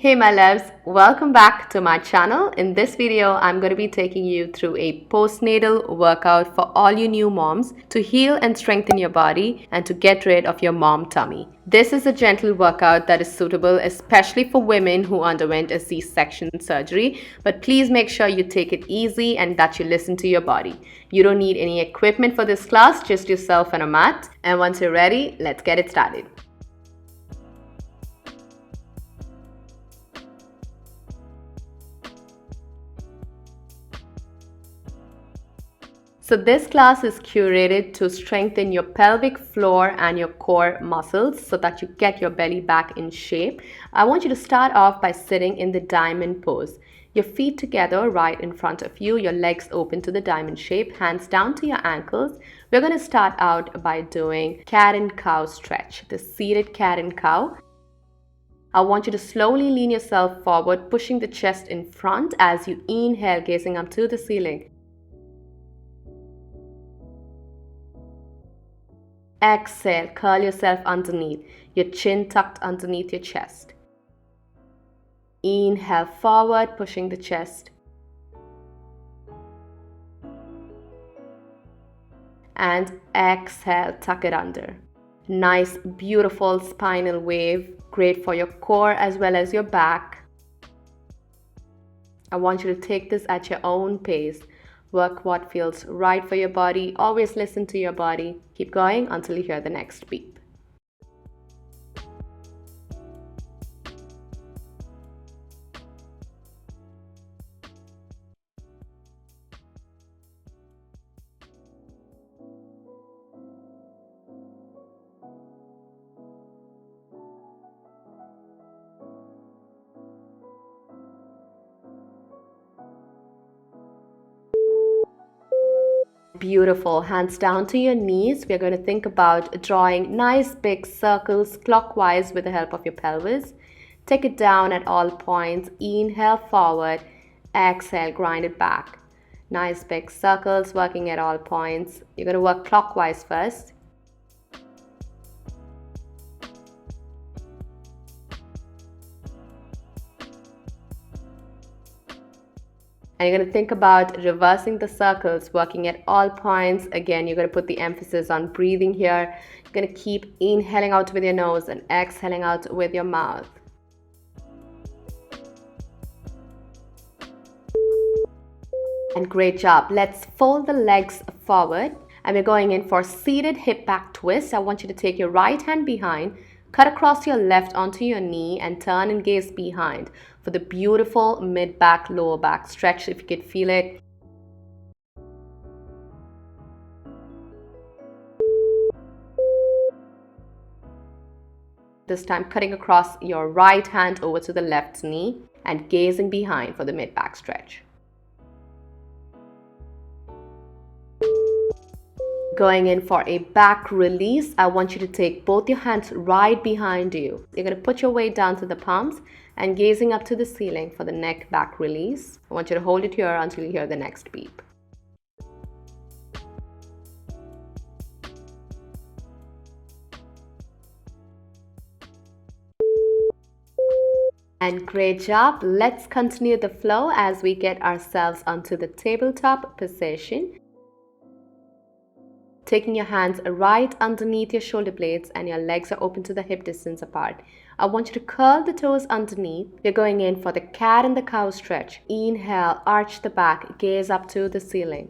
Hey my loves, welcome back to my channel. In this video, I'm going to be taking you through a postnatal workout for all you new moms to heal and strengthen your body and to get rid of your mom tummy. This is a gentle workout that is suitable especially for women who underwent a C-section surgery, but please make sure you take it easy and that you listen to your body. You don't need any equipment for this class, just yourself and a mat. And once you're ready, let's get it started. So this class is curated to strengthen your pelvic floor and your core muscles so that you get your belly back in shape. I want you to start off by sitting in the diamond pose. Your feet together right in front of you, your legs open to the diamond shape, hands down to your ankles. We're going to start out by doing cat and cow stretch, the seated cat and cow. I want you to slowly lean yourself forward, pushing the chest in front as you inhale, gazing up to the ceiling. Exhale, curl yourself underneath, your chin tucked underneath your chest. Inhale forward, pushing the chest. And exhale, tuck it under. Nice, beautiful spinal wave, great for your core as well as your back. I want you to take this at your own pace. Work what feels right for your body. Always listen to your body. Keep going until you hear the next beep. Beautiful. Hands down to your knees. We're going to think about drawing nice big circles clockwise with the help of your pelvis. Take it down at all points. Inhale forward. Exhale, grind it back. Nice big circles working at all points. You're going to work clockwise first. And you're going to think about reversing the circles, working at all points. Again, you're going to put the emphasis on breathing here. You're going to keep inhaling out with your nose and exhaling out with your mouth. And great job. Let's fold the legs forward. And we're going in for seated hip back twist. I want you to take your right hand behind, cut across your left onto your knee and turn and gaze behind for the beautiful mid-back, lower back stretch if you could feel it. This time cutting across your right hand over to the left knee and gazing behind for the mid-back stretch. Going in for a back release, I want you to take both your hands right behind you. You're going to put your weight down to the palms and gazing up to the ceiling for the neck back release. I want you to hold it here until you hear the next beep. And great job. Let's continue the flow as we get ourselves onto the tabletop position. Taking your hands right underneath your shoulder blades and your legs are open to the hip distance apart. I want you to curl the toes underneath. We're going in for the cat and the cow stretch. Inhale, arch the back, gaze up to the ceiling.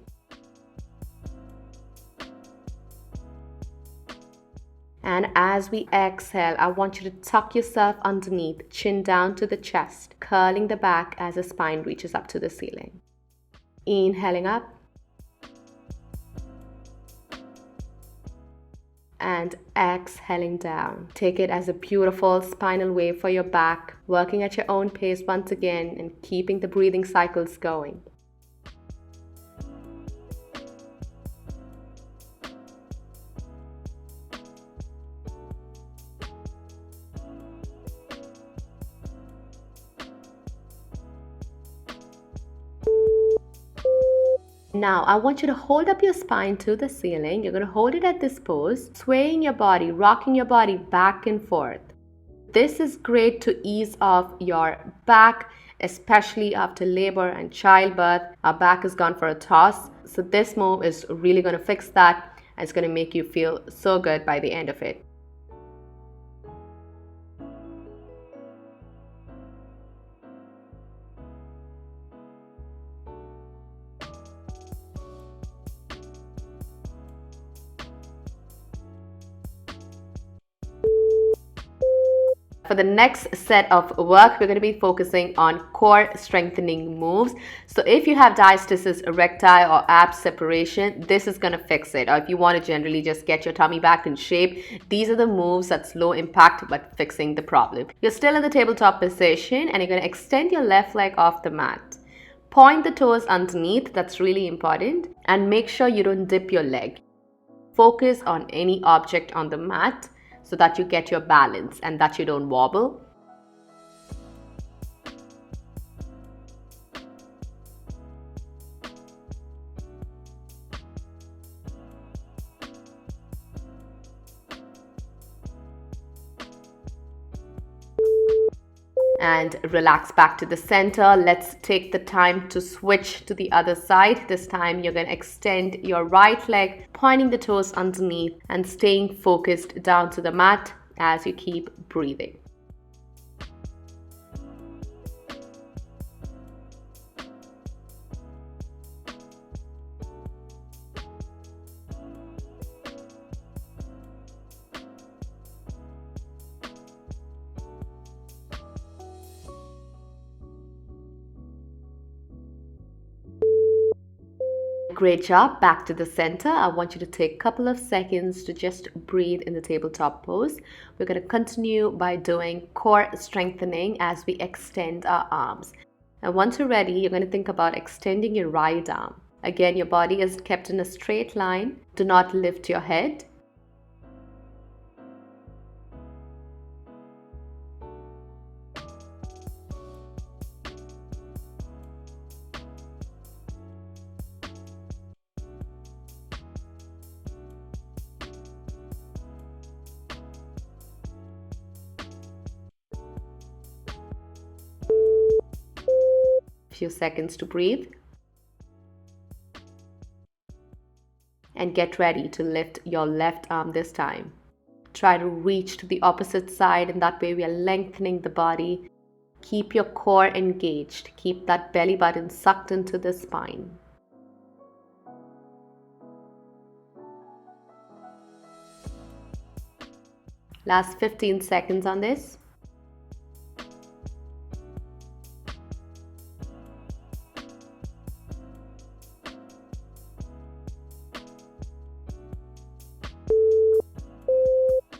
And as we exhale, I want you to tuck yourself underneath, chin down to the chest, curling the back as the spine reaches up to the ceiling. Inhaling up. And exhaling down. Take it as a beautiful spinal wave for your back, working at your own pace once again and keeping the breathing cycles going. Now, I want you to hold up your spine to the ceiling. You're going to hold it at this pose, swaying your body, rocking your body back and forth. This is great to ease off your back, especially after labor and childbirth. Our back has gone for a toss. So this move is really going to fix that, and it's going to make you feel so good by the end of it. For the next set of work, we're going to be focusing on core strengthening moves. So if you have diastasis recti or ab separation, this is going to fix it. Or if you want to generally just get your tummy back in shape, these are the moves that's low impact but fixing the problem. You're still in the tabletop position and you're going to extend your left leg off the mat. Point the toes underneath, that's really important, and make sure you don't dip your leg. Focus on any object on the mat so that you get your balance and that you don't wobble. And relax back to the center. Let's take the time to switch to the other side. This time you're going to extend your right leg, pointing the toes underneath and staying focused down to the mat as you keep breathing. Great job. Back to the center. I want you to take a couple of seconds to just breathe in the tabletop pose. We're going to continue by doing core strengthening as we extend our arms. And once you're ready, you're going to think about extending your right arm. Again, your body is kept in a straight line. Do not lift your head. Few seconds to breathe and get ready to lift your left arm this time. Try to reach to the opposite side, and that way we are lengthening the body. Keep your core engaged. Keep that belly button sucked into the spine. Last 15 seconds on this.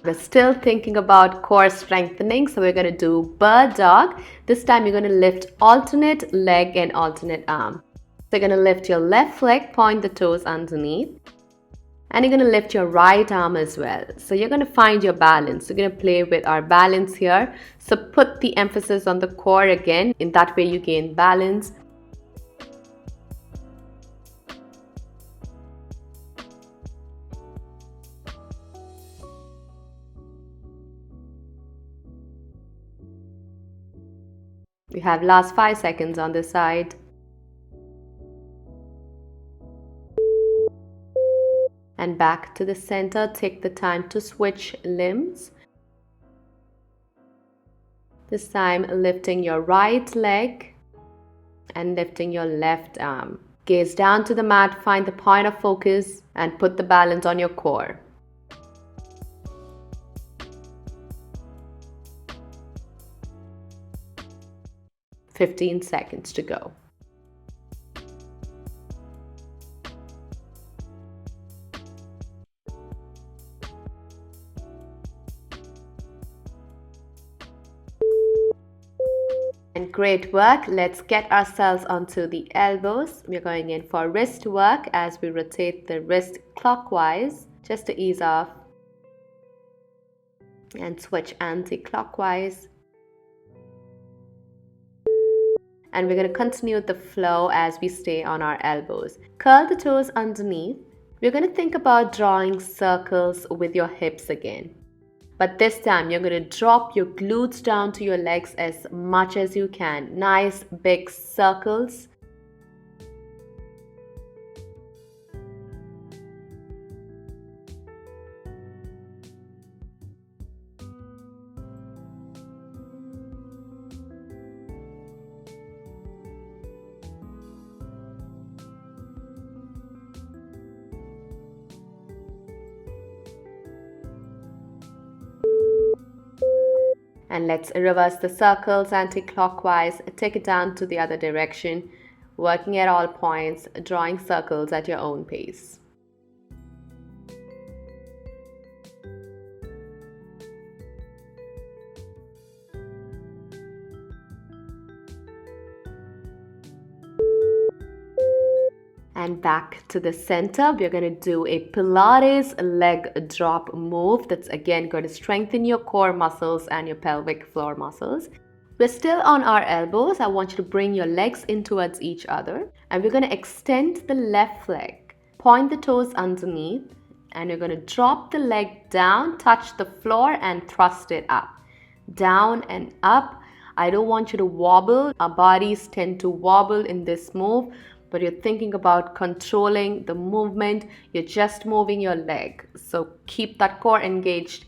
We're still thinking about core strengthening, so we're going to do bird dog. This time you're going to lift alternate leg and alternate arm. So you're going to lift your left leg, point the toes underneath, and you're going to lift your right arm as well. So you're going to find your balance. We're going to play with our balance here. So put the emphasis on the core again. In that way you gain balance. We have last 5 seconds on this side. And back to the center. Take the time to switch limbs. This time lifting your right leg and lifting your left arm. Gaze down to the mat, find the point of focus and put the balance on your core. "15 seconds to go. And great work. Let's get ourselves onto the elbows. We're going in for wrist work as we rotate the wrist clockwise just to ease off, and switch anti-clockwise. And we're going to continue the flow as we stay on our elbows. Curl the toes underneath. We're going to think about drawing circles with your hips again. But this time you're going to drop your glutes down to your legs as much as you can. Nice big circles. And let's reverse the circles anti-clockwise, take it down to the other direction, working at all points, drawing circles at your own pace. And back to the center, we're going to do a Pilates leg drop move. That's again going to strengthen your core muscles and your pelvic floor muscles. We're still on our elbows. I want you to bring your legs in towards each other. And we're going to extend the left leg. Point the toes underneath. And you're going to drop the leg down, touch the floor and thrust it up. Down and up. I don't want you to wobble. Our bodies tend to wobble in this move. But you're thinking about controlling the movement. You're just moving your leg. So keep that core engaged.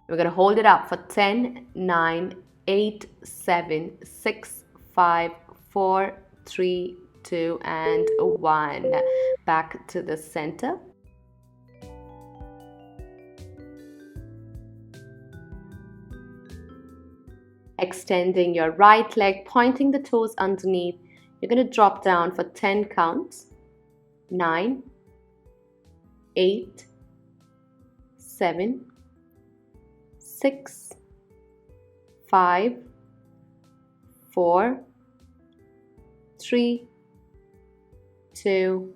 We're going to hold it up for 10, 9, 8, 7, 6, 5, 4, 3, 2, and 1. Back to the center. Extending your right leg, pointing the toes underneath. You're going to drop down for 10 counts. 9, 8, 7, 6, 5, 4, 3, 2,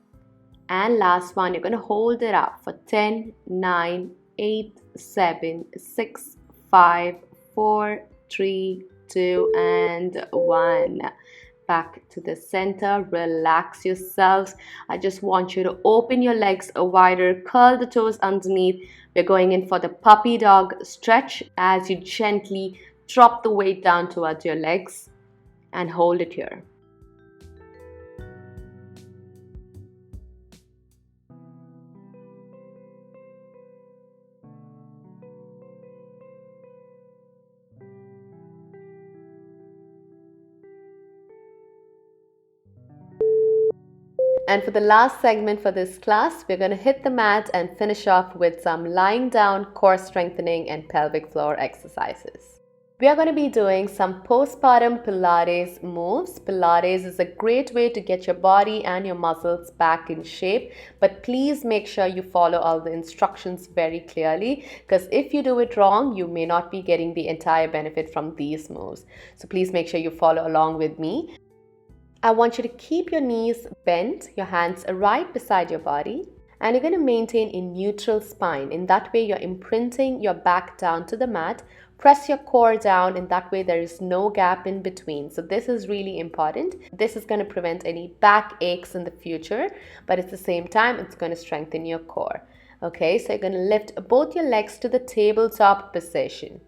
and last one. You're going to hold it up for 10, 9, 8, 7, 6, 5, 4, 3, 2, and 1. Back to the center. Relax yourselves. I just want you to open your legs wider, curl the toes underneath. We're going in for the puppy dog stretch as you gently drop the weight down towards your legs and hold it here. And for the last segment for this class, we're going to hit the mat and finish off with some lying down, core strengthening and pelvic floor exercises. We are going to be doing some postpartum Pilates moves. Pilates is a great way to get your body and your muscles back in shape, but please make sure you follow all the instructions very clearly, because if you do it wrong, you may not be getting the entire benefit from these moves. So please make sure you follow along with me. I want you to keep your knees bent, your hands right beside your body, and you're going to maintain a neutral spine. In that way, you're imprinting your back down to the mat. Press your core down. In that way, there is no gap in between. So this is really important. This is going to prevent any back aches in the future, but at the same time, it's going to strengthen your core. Okay, so you're going to lift both your legs to the tabletop position.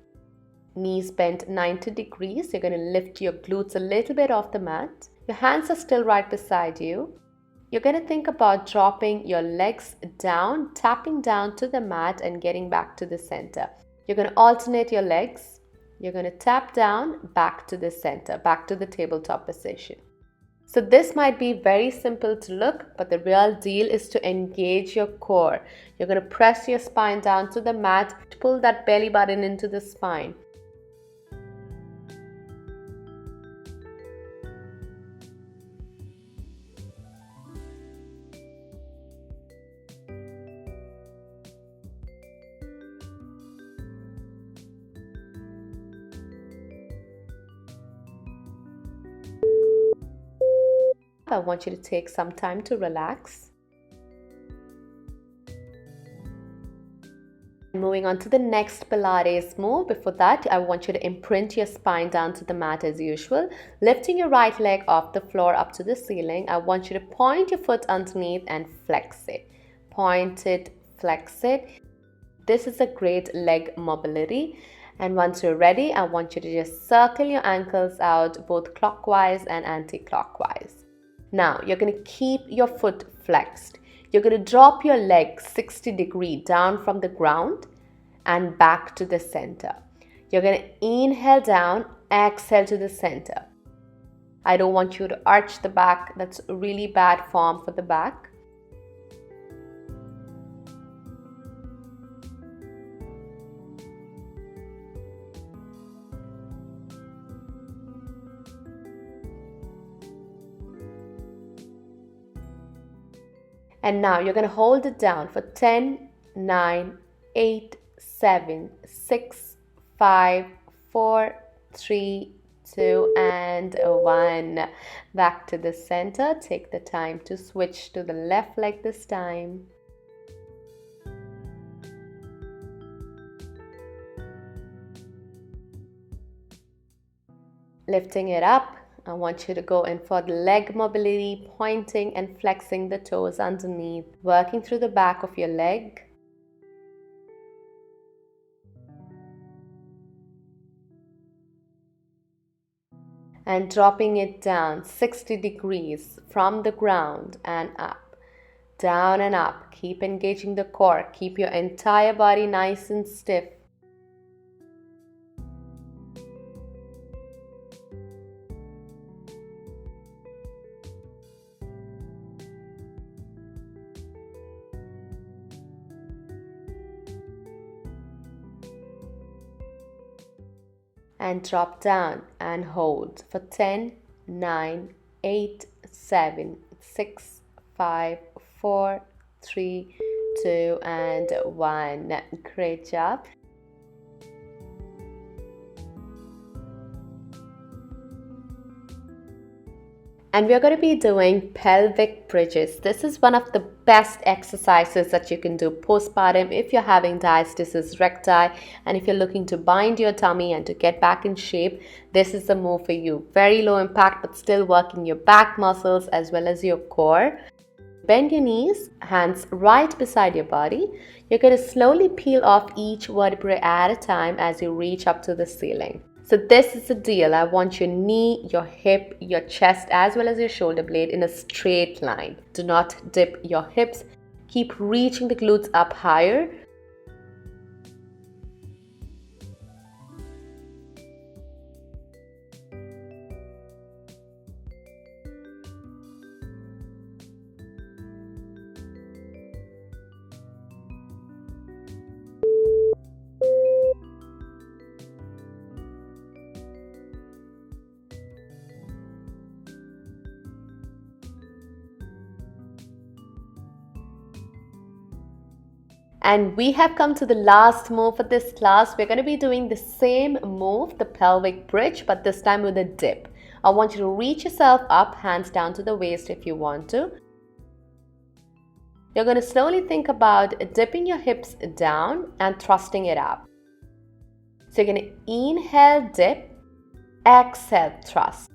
Knees bent 90 degrees. You're going to lift your glutes a little bit off the mat. Your hands are still right beside you. You're going to think about dropping your legs down, tapping down to the mat and getting back to the center. You're going to alternate your legs. You're going to tap down, back to the center, back to the tabletop position. So this might be very simple to look, but the real deal is to engage your core. You're going to press your spine down to the mat, pull that belly button into the spine. I want you to take some time to relax. Moving on to the next Pilates move. Before that, I want you to imprint your spine down to the mat as usual. Lifting your right leg off the floor up to the ceiling. I want you to point your foot underneath and flex it. Point it, flex it. This is a great leg mobility. And once you're ready, I want you to just circle your ankles out both clockwise and anti-clockwise. Now, you're going to keep your foot flexed. You're going to drop your leg 60 degrees down from the ground and back to the center. You're going to inhale down, exhale to the center. I don't want you to arch the back. That's a really bad form for the back. And now you're going to hold it down for 10, 9, 8, 7, 6, 5, 4, 3, 2, and 1. Back to the center. Take the time to switch to the left leg this time. Lifting it up. I want you to go in for the leg mobility, pointing and flexing the toes underneath, working through the back of your leg. And dropping it down 60 degrees from the ground and up, down and up. Keep engaging the core. Keep your entire body nice and stiff. And drop down and hold for 10, 9, 8, 7, 6, 5, 4, 3, 2, and 1. Great job. And we're going to be doing pelvic bridges. This is one of the best exercises that you can do postpartum if you're having diastasis recti and if you're looking to bind your tummy and to get back in shape. This is the move for you. Very low impact but still working your back muscles as well as your core. Bend your knees, hands right beside your body. You're going to slowly peel off each vertebrae at a time as you reach up to the ceiling. So this is the deal. I want your knee, your hip, your chest as well as your shoulder blade in a straight line. Do not dip your hips. Keep reaching the glutes up higher. And we have come to the last move for this class. We're going to be doing the same move, the pelvic bridge, but this time with a dip. I want you to reach yourself up, hands down to the waist if you want to. You're going to slowly think about dipping your hips down and thrusting it up. So you're going to inhale, dip, exhale, thrust.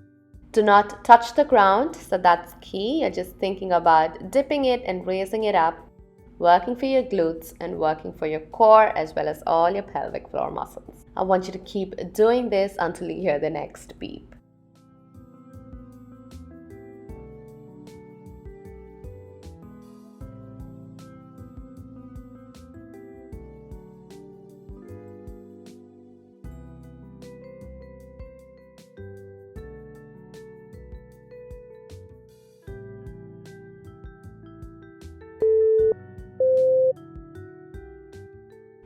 Do not touch the ground, so that's key. You're just thinking about dipping it and raising it up. Working for your glutes and working for your core as well as all your pelvic floor muscles. I want you to keep doing this until you hear the next beep.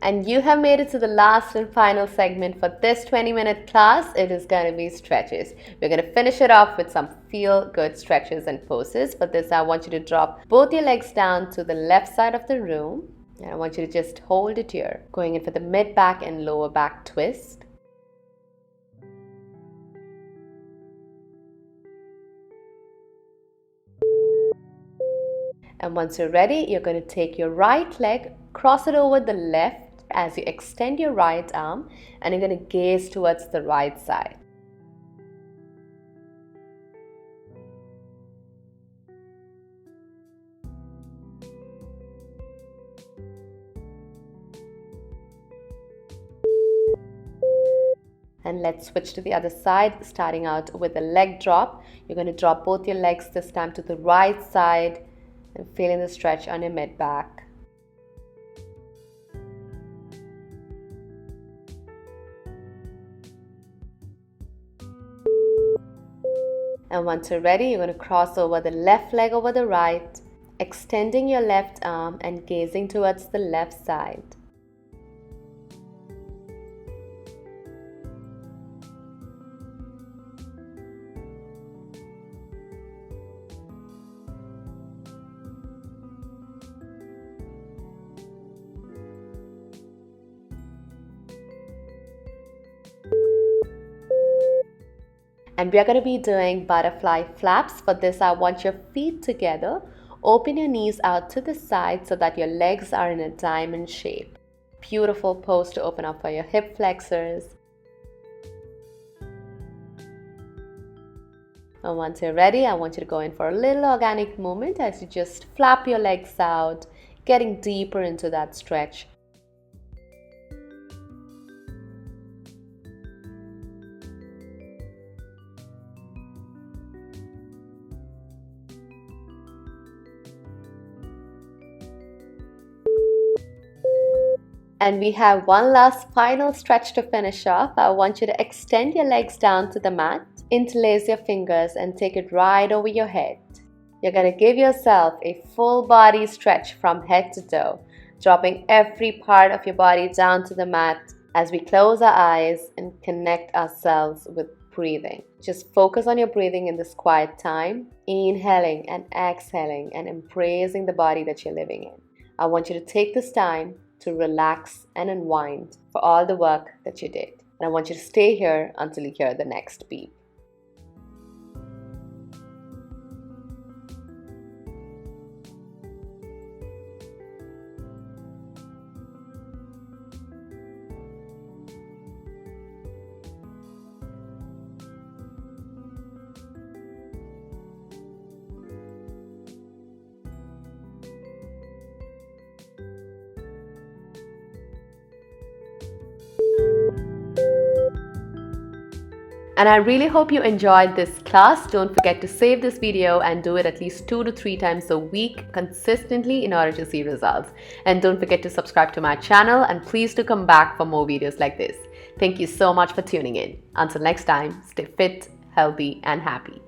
And you have made it to the last and final segment for this 20-minute class. It is going to be stretches. We're going to finish it off with some feel-good stretches and poses. For this, I want you to drop both your legs down to the left side of the room. And I want you to just hold it here. Going in for the mid-back and lower back twist. And once you're ready, you're going to take your right leg, cross it over the left, as you extend your right arm and you're going to gaze towards the right side. And let's switch to the other side, starting out with a leg drop. You're going to drop both your legs this time to the right side and feeling the stretch on your mid back. And once you're ready, you're going to cross over the left leg over the right, extending your left arm and gazing towards the left side. And we are going to be doing butterfly flaps. For this, I want your feet together. Open your knees out to the side so that your legs are in a diamond shape. Beautiful pose to open up for your hip flexors. And once you're ready, I want you to go in for a little organic movement as you just flap your legs out, getting deeper into that stretch. And we have one last final stretch to finish off. I want you to extend your legs down to the mat, interlace your fingers and take it right over your head. You're going to give yourself a full body stretch from head to toe, dropping every part of your body down to the mat as we close our eyes and connect ourselves with breathing. Just focus on your breathing in this quiet time, inhaling and exhaling and embracing the body that you're living in. I want you to take this time to relax and unwind for all the work that you did. And I want you to stay here until you hear the next beep. And I really hope you enjoyed this class. Don't forget to save this video and do it at least 2 to 3 times a week consistently in order to see results. And don't forget to subscribe to my channel and please do come back for more videos like this. Thank you so much for tuning in. Until next time, stay fit, healthy and happy.